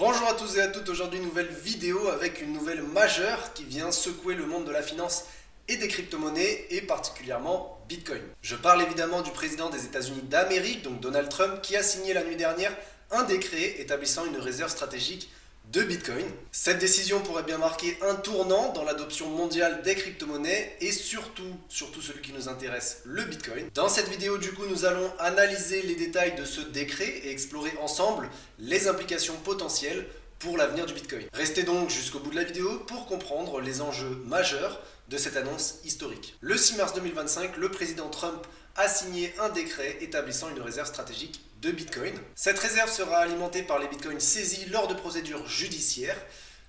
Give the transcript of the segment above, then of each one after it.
Bonjour à tous et à toutes, aujourd'hui nouvelle vidéo avec une nouvelle majeure qui vient secouer le monde de la finance et des crypto-monnaies et particulièrement Bitcoin. Je parle évidemment du président des États-Unis d'Amérique, donc Donald Trump, qui a signé la nuit dernière un décret établissant une réserve stratégique de Bitcoin. Cette décision pourrait bien marquer un tournant dans l'adoption mondiale des crypto-monnaies et surtout celui qui nous intéresse, le Bitcoin. Dans cette vidéo du coup nous allons analyser les détails de ce décret et explorer ensemble les implications potentielles pour l'avenir du Bitcoin. Restez donc jusqu'au bout de la vidéo pour comprendre les enjeux majeurs de cette annonce historique. Le 6 mars 2025, le président Trump a signé un décret établissant une réserve stratégique de Bitcoin. Cette réserve sera alimentée par les Bitcoins saisis lors de procédures judiciaires,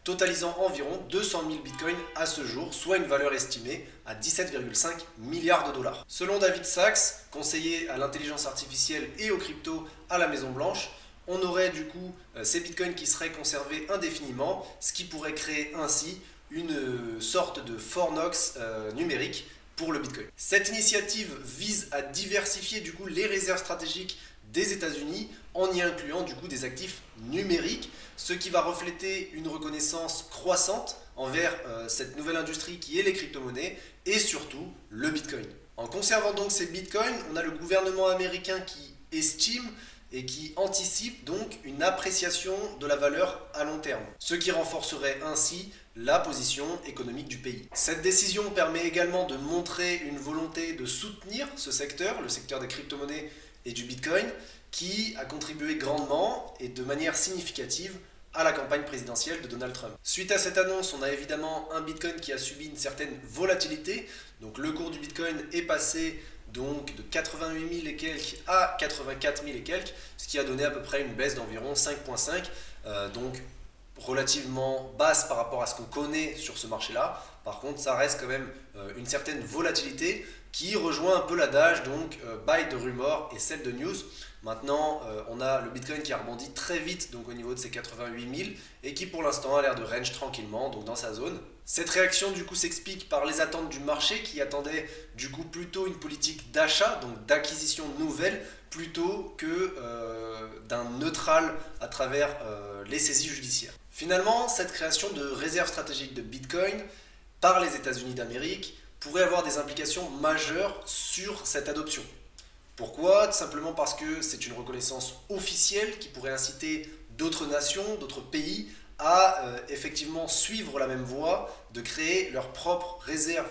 totalisant environ 200 000 Bitcoins à ce jour, soit une valeur estimée à 17,5 milliards de dollars. Selon David Sacks, conseiller à l'intelligence artificielle et aux cryptos à la Maison Blanche, on aurait du coup ces Bitcoins qui seraient conservés indéfiniment, ce qui pourrait créer ainsi une sorte de Fort Knox numérique pour le Bitcoin. Cette initiative vise à diversifier du coup les réserves stratégiques des États-Unis en y incluant du coup des actifs numériques, ce qui va refléter une reconnaissance croissante envers cette nouvelle industrie qui est les crypto-monnaies et surtout le Bitcoin. En conservant donc ces Bitcoins, on a le gouvernement américain qui estime et qui anticipe donc une appréciation de la valeur à long terme, ce qui renforcerait ainsi la position économique du pays. Cette décision permet également de montrer une volonté de soutenir ce secteur, le secteur des crypto-monnaies et du Bitcoin, qui a contribué grandement et de manière significative à la campagne présidentielle de Donald Trump. Suite à cette annonce, on a évidemment un Bitcoin qui a subi une certaine volatilité. Donc le cours du Bitcoin est passé donc de 88 000 et quelques à 84 000 et quelques, ce qui a donné à peu près une baisse d'environ 5,5, donc relativement basse par rapport à ce qu'on connaît sur ce marché-là. Par contre, ça reste quand même une certaine volatilité qui rejoint un peu l'adage donc buy de rumor et sell de news. Maintenant, on a le Bitcoin qui a rebondi très vite donc au niveau de ses 88 000 et qui pour l'instant a l'air de range tranquillement donc dans sa zone. Cette réaction du coup s'explique par les attentes du marché qui attendait du coup plutôt une politique d'achat, donc d'acquisition nouvelle, plutôt que d'un neutral à travers les saisies judiciaires. Finalement, cette création de réserve stratégique de Bitcoin par les États-Unis d'Amérique pourrait avoir des implications majeures sur cette adoption. Pourquoi? Tout simplement parce que c'est une reconnaissance officielle qui pourrait inciter d'autres nations, d'autres pays à effectivement suivre la même voie, de créer leur propre réserve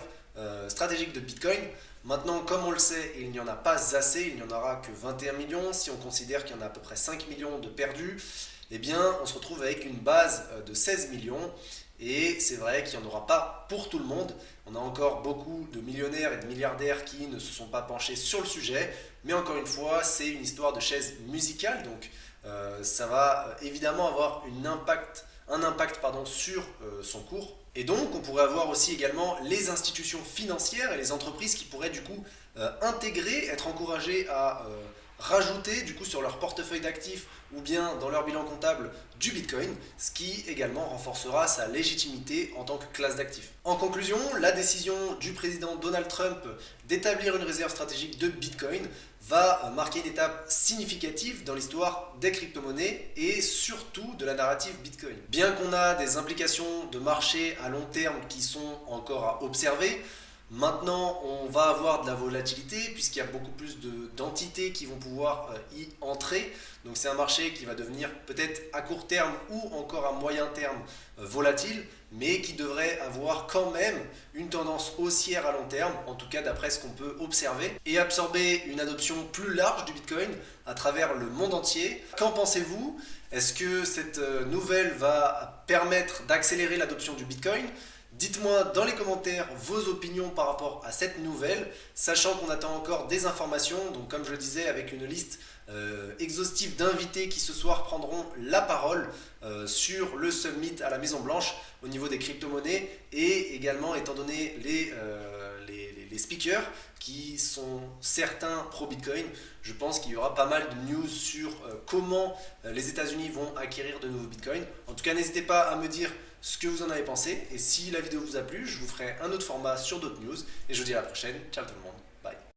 stratégique de Bitcoin. Maintenant, comme on le sait, il n'y en a pas assez, il n'y en aura que 21 millions, si on considère qu'il y en a à peu près 5 millions de perdus, eh bien on se retrouve avec une base de 16 millions. Et c'est vrai qu'il n'y en aura pas pour tout le monde. On a encore beaucoup de millionnaires et de milliardaires qui ne se sont pas penchés sur le sujet. Mais encore une fois, c'est une histoire de chaise musicale. Donc ça va évidemment avoir un impact sur son cours. Et donc on pourrait avoir aussi également les institutions financières et les entreprises qui pourraient du coup intégrer, être encouragées à rajouter du coup sur leur portefeuille d'actifs ou bien dans leur bilan comptable du Bitcoin, ce qui également renforcera sa légitimité en tant que classe d'actifs. En conclusion, la décision du président Donald Trump d'établir une réserve stratégique de Bitcoin va marquer une étape significative dans l'histoire des crypto-monnaies et surtout de la narrative Bitcoin. Bien qu'on a des implications de marché à long terme qui sont encore à observer, maintenant, on va avoir de la volatilité puisqu'il y a beaucoup plus d'entités qui vont pouvoir y entrer. Donc c'est un marché qui va devenir peut-être à court terme ou encore à moyen terme volatile, mais qui devrait avoir quand même une tendance haussière à long terme, en tout cas d'après ce qu'on peut observer, et absorber une adoption plus large du Bitcoin à travers le monde entier. Qu'en pensez-vous? Est-ce que cette nouvelle va permettre d'accélérer l'adoption du Bitcoin? Dites-moi dans les commentaires vos opinions par rapport à cette nouvelle, sachant qu'on attend encore des informations, donc comme je le disais avec une liste exhaustive d'invités qui ce soir prendront la parole sur le summit à la Maison Blanche au niveau des crypto-monnaies et également étant donné les speakers qui sont certains pro-Bitcoin, je pense qu'il y aura pas mal de news sur comment les États-Unis vont acquérir de nouveaux Bitcoins. En tout cas, n'hésitez pas à me dire ce que vous en avez pensé et si la vidéo vous a plu, je vous ferai un autre format sur d'autres news et je vous dis à la prochaine. Ciao tout le monde.